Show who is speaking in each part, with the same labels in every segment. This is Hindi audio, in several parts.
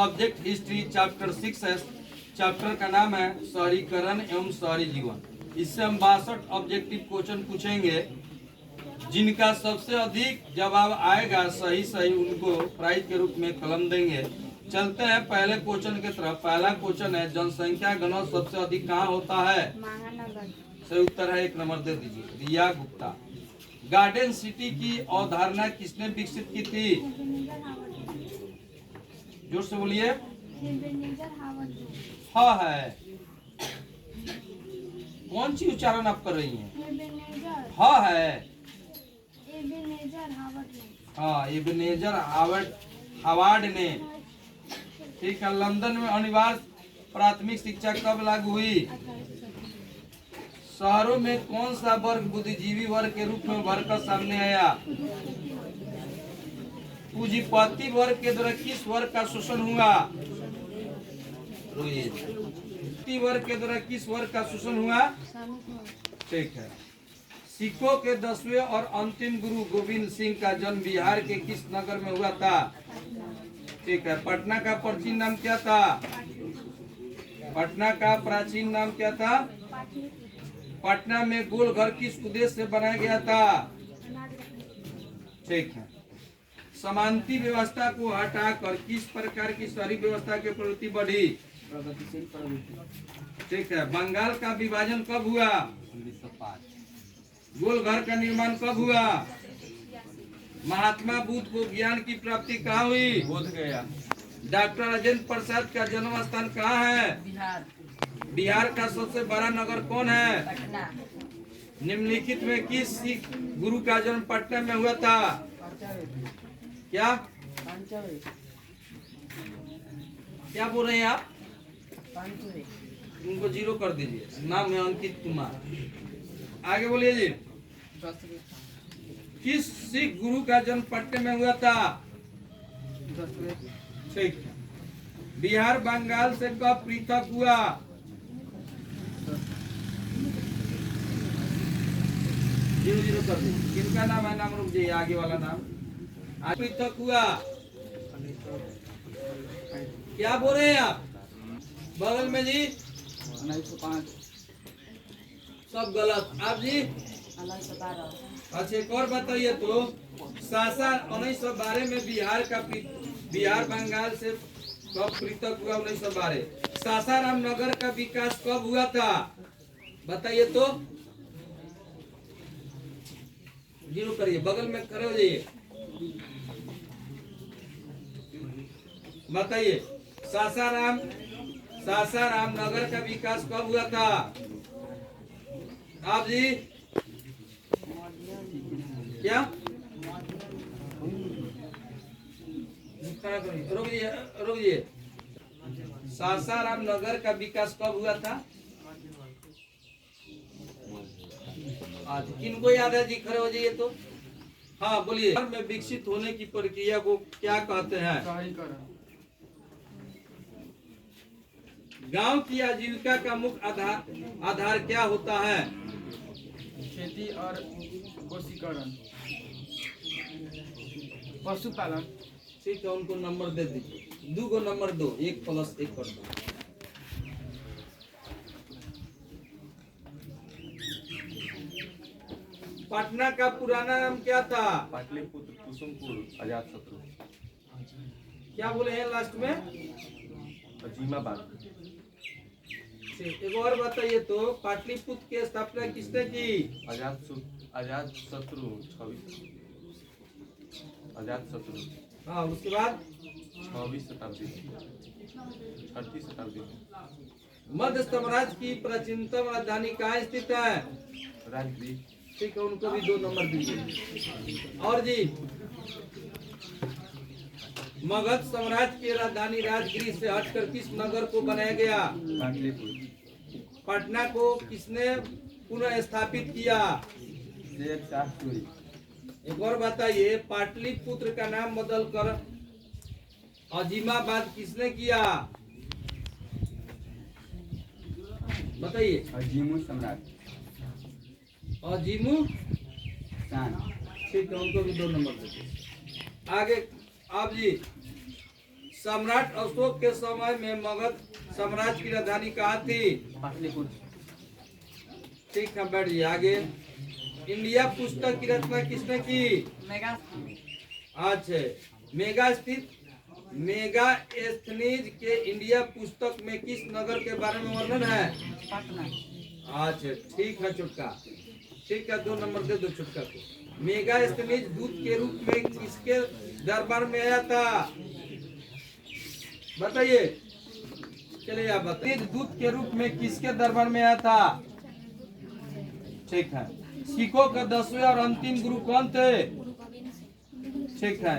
Speaker 1: सब्जेक्ट हिस्ट्री चैप्टर 6 है। चैप्टर का नाम है शहरीकरण एवं शहरी जीवन। इससे हम 62 ऑब्जेक्टिव क्वेश्चन पूछेंगे, जिनका सबसे अधिक जवाब आएगा सही सही उनको प्राइज के रूप में कलम देंगे। चलते हैं पहले क्वेश्चन की तरफ। पहला क्वेश्चन है, जनसंख्या घनत्व सबसे अधिक कहाँ होता है?
Speaker 2: महानगर।
Speaker 1: सही उत्तर है, 1 नंबर दे दीजिए रिया गुप्ता। गार्डन सिटी की अवधारणा किसने विकसित की थी? जोर से बोलिए। हाँ है। कौन सी उच्चारण आप कर रही हैं? हाँ है। हाँ, एबेनेजर हावर्ड ने। ठीक है। लंदन में अनिवार्य प्राथमिक शिक्षा कब लागू हुई? शहरों में कौन सा वर्ग बुद्धिजीवी वर्ग के रूप में उभर कर सामने आया? पूंजीपति वर्ग के द्वारा किस वर्ग का शोषण हुआ? वर्ग के द्वारा किस वर्ग का शोषण हुआ? ठीक है। सिखों के 10वें और अंतिम गुरु गोविंद सिंह का जन्म बिहार के किस नगर में हुआ था? ठीक है। पटना का प्राचीन नाम क्या था? पटना का प्राचीन नाम क्या था? पटना में गोल घर किस उद्देश्य से बनाया गया था? ठीक है। समानती व्यवस्था को हटाकर किस प्रकार की शहरी व्यवस्था की प्रवृत्ति बढ़ी? प्रगतिशील प्रवृत्ति। ठीक है। बंगाल का विभाजन कब हुआ? 1905। गोल घर का निर्माण कब हुआ? महात्मा बुद्ध को ज्ञान की प्राप्ति कहाँ हुई? बोध गया। डॉक्टर राजेंद्र प्रसाद का जन्म स्थान कहाँ है? बिहार। बिहार का सबसे बड़ा नगर कौन है? पटना। निम्नलिखित में किस सिख गुरु का जन्म पटना में हुआ था? क्या क्या बोल रहे हैं आप? उनको 0 कर दीजिए। नाम है अंकित कुमार। आगे बोलिए जी। किस सिख गुरु का जन्म पटना में हुआ था? ठीक है। बिहार बंगाल से कब पृथक हुआ? जीरो कर दीजिए। किनका नाम है? नाम रुक जाइए, आगे वाला नाम। आज पृथक हुआ। क्या बोल रहे हैं आप? बगल में जी 1905। सब गलत। आप जी 1912। अच्छा, एक और बताइए तो। शासन 1912 में बिहार बंगाल से कब पृथक हुआ? 1912। सासाराम नगर का विकास कब हुआ था? बताइए तो। 0 करिए, बगल में खड़े हो जाइए। बताइए, सासाराम नगर का विकास कब हुआ था? आप जी क्या? रुक जाइए। सासाराम नगर का विकास कब हुआ था? आज किनको याद है जी? खड़े हो जाइए तो। हाँ बोलिए। में विकसित होने की प्रक्रिया को क्या कहते हैं? गांव की आजीविका का मुख्य आधार क्या होता है?
Speaker 3: खेती और गोशीकरण, पशुपालन।
Speaker 1: ठीक है, उनको नंबर दे दीजिए। 2 को नंबर दो, 1 + 1 कर दो। पटना का पुराना नाम क्या था?
Speaker 4: पाटलिपुत्र, कुसुमपुर, अजातशत्रु।
Speaker 1: क्या बोले हैं लास्ट में?
Speaker 4: अजीमाबाद।
Speaker 1: एक और बताइए तो। पाटलिपुत्र की स्थापना किसने की?
Speaker 4: अजातशत्रु। अजातशत्रु।
Speaker 1: हाँ, उसके बाद
Speaker 4: 6वीं शताब्दी, 6वीं शताब्दी।
Speaker 1: मध्य साम्राज्य की प्राचीनतम राजधानी कहाँ स्थित है?
Speaker 4: राजगीर।
Speaker 1: ठीक है, उनको भी 2 नंबर दीजिए। और जी, मगध साम्राज्य की राजधानी राजगीर से हटकर किस नगर को बनाया गया?
Speaker 4: पाटलिपुत्र।
Speaker 1: पटना को किसने पुनः स्थापित किया?
Speaker 4: शेर शाह सूरी।
Speaker 1: एक और बताइए, पाटलिपुत्र का नाम बदलकर अजीमाबाद किसने किया? बताइए।
Speaker 4: अजीमु सम्राट।
Speaker 1: अजीमु
Speaker 4: शान।
Speaker 1: ठीक है, उनको भी 2 नंबर दीजिए। आगे आप जी। सम्राट अशोक के समय में मगध साम्राज्य की राजधानी कहाँ थी?
Speaker 4: पाटलिपुत्र।
Speaker 1: ठीक है, बैठ जाइए आगे। इंडिया पुस्तक की रचना किसने की? अच्छा, मेगास्थनीज के इंडिया पुस्तक में किस नगर के बारे में वर्णन है? अच्छा ठीक है चुटका, ठीक है 2 नंबर दे दो चुटका को। मेगास्थनीज दूत के रूप में किसके दरबार में आया था? बताइए, चलिए आप बताइए, दूत के रूप में किसके दरबार में आया था? ठीक है। सिखों के 10वें और अंतिम गुरु कौन थे? ठीक है।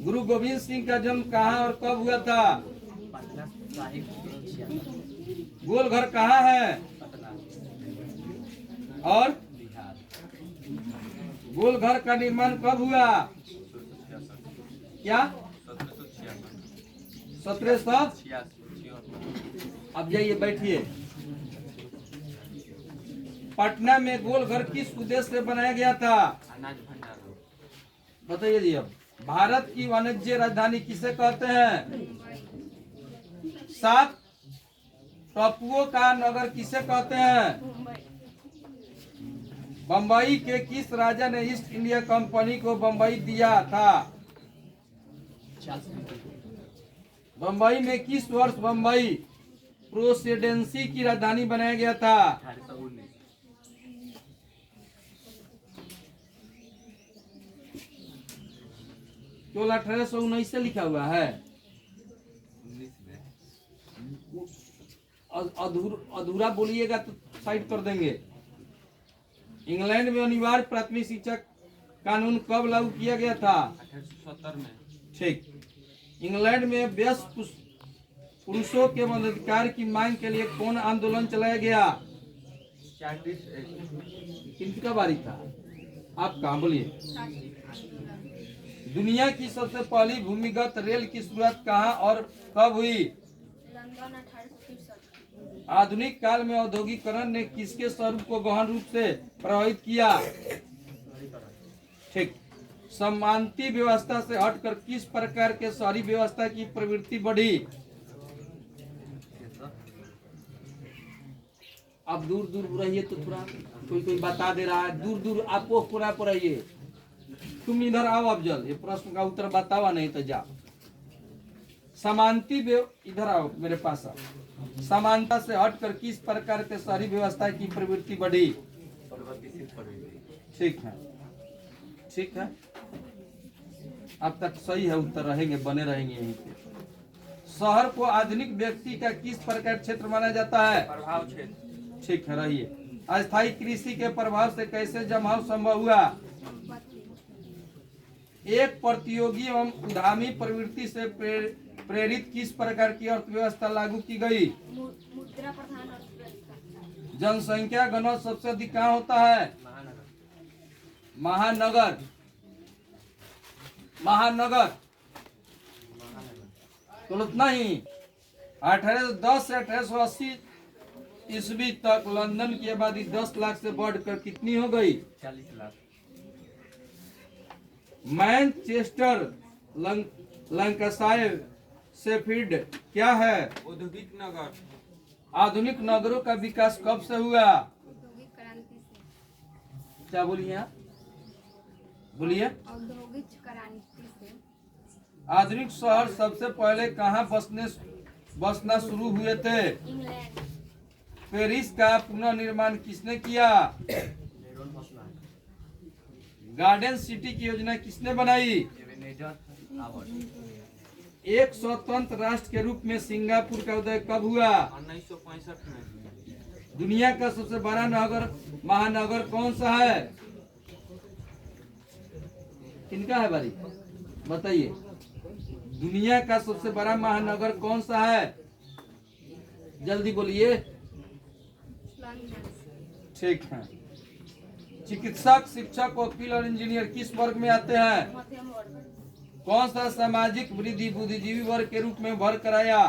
Speaker 1: गुरु गोविंद सिंह का जन्म कहाँ और कब हुआ था? गोलघर कहाँ है? और गोलघर का निर्माण कब हुआ? क्या? 1786। अब जाइए बैठिए। पटना में गोलघर किस उद्देश्य से बनाया गया था? बताइए जी। अब भारत की वाणिज्य राजधानी किसे कहते हैं? 7 टापुओं का नगर किसे कहते हैं? बंबई के किस राजा ने ईस्ट इंडिया कंपनी को बंबई दिया था? बंबई में किस वर्ष बंबई प्रेसिडेंसी की राजधानी बनाया गया था? 1819 से लिखा हुआ है। अधूरा बोलिएगा तो साइड कर देंगे। इंग्लैंड में अनिवार्य प्राथमिक शिक्षा कानून कब लागू किया गया था? 1870 में। ठीक। इंग्लैंड में वयस्क पुरुषों के मताधिकार की मांग के लिए कौन आंदोलन चलाया गया? किनका बारी था? आप कहाँ बोलिए। दुनिया की सबसे पहली भूमिगत रेल की शुरुआत कहाँ और कब हुई?
Speaker 2: लंदन 1863।
Speaker 1: आधुनिक काल में औद्योगिकरण ने किसके स्वरूप को गहन रूप से प्रभावित किया? ठीक। समानती व्यवस्था से हटकर किस प्रकार के शहरी व्यवस्था की प्रवृत्ति बढ़ी? आप दूर दूर रहिए तो थोड़ा कोई बता दे रहा है। दूर दूर आपको पूरा रहिए। तुम इधर आओ अफजल, ये प्रश्न का उत्तर बतावा नहीं तो जा। समानती इधर आओ मेरे पास आओ। समानता से हटकर किस प्रकार के शहरी व्यवस्था की प्रवृत्ति बढ़ी? ठीक है, ठीक है, अब तक सही है उत्तर, रहेंगे बने रहेंगे यहीं पे। शहर को आधुनिक व्यक्ति का किस प्रकार क्षेत्र माना जाता है?
Speaker 3: प्रभाव क्षेत्र।
Speaker 1: ठीक है, रहिए। अस्थायी कृषि के प्रभाव से कैसे जमाव संभव हुआ? एक प्रतियोगी एवं उद्यमी प्रवृत्ति से प्रेरित किस प्रकार की अर्थव्यवस्था लागू की गई?
Speaker 2: मुद्रा प्रधान अर्थव्यवस्था।
Speaker 1: जनसंख्या घनत्व सबसे अधिक कहाँ होता है? महानगर। महानगर तो उतना ही। 1810 से 1880 ईस्वी तक लंदन की आबादी 10 लाख से बढ़कर कितनी हो गई?
Speaker 4: 40 लाख।
Speaker 1: मैनचेस्टर, लंकाशायर, शेफील्ड क्या है?
Speaker 3: औद्योगिक नगर।
Speaker 1: आधुनिक नगरों का विकास कब से हुआ?
Speaker 2: औद्योगिक क्रांति से।
Speaker 1: क्या बोलिए आप? बोलिए।
Speaker 2: औद्योगिक क्रांति से।
Speaker 1: आधुनिक शहर सबसे पहले कहाँ बसना शुरू हुए थे?
Speaker 2: इंग्लैंड।
Speaker 1: पेरिस का पुनर्निर्माण किसने किया? गार्डन सिटी की योजना किसने बनाई? एक स्वतंत्र राष्ट्र के रूप में सिंगापुर का उदय कब हुआ?
Speaker 3: 1965 में।
Speaker 1: दुनिया का सबसे बड़ा महानगर कौन सा है? किनका है बारी? बताइए। दुनिया का सबसे बड़ा महानगर कौन सा है? जल्दी बोलिए। ठीक है। चिकित्सक, शिक्षक, वकील और इंजीनियर किस वर्ग में आते हैं?
Speaker 2: मध्यम वर्ग।
Speaker 1: कौन सा सामाजिक वृद्धि बुद्धिजीवी वर्ग के रूप में भर कराया?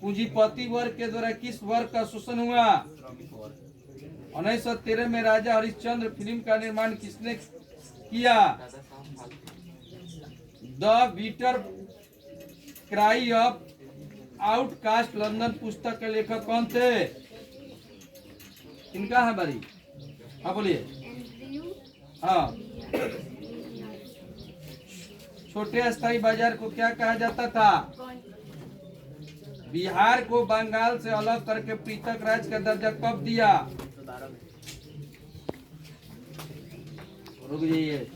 Speaker 1: पूंजीपति वर्ग के द्वारा किस वर्ग का शोषण हुआ? 1913 में राजा हरिश्चंद्र फिल्म का निर्माण किसने किया? The bitter cry of outcast London पुस्तक के लेखक कौन थे? इनका है बारी। हाँ बोलिए।
Speaker 2: एंड्रयू
Speaker 1: हाँ। छोटे स्थायी बाजार को क्या कहा जाता था? बिहार को बंगाल से अलग करके पृथक राज्य का दर्जा कब दिया? रुक जाइए।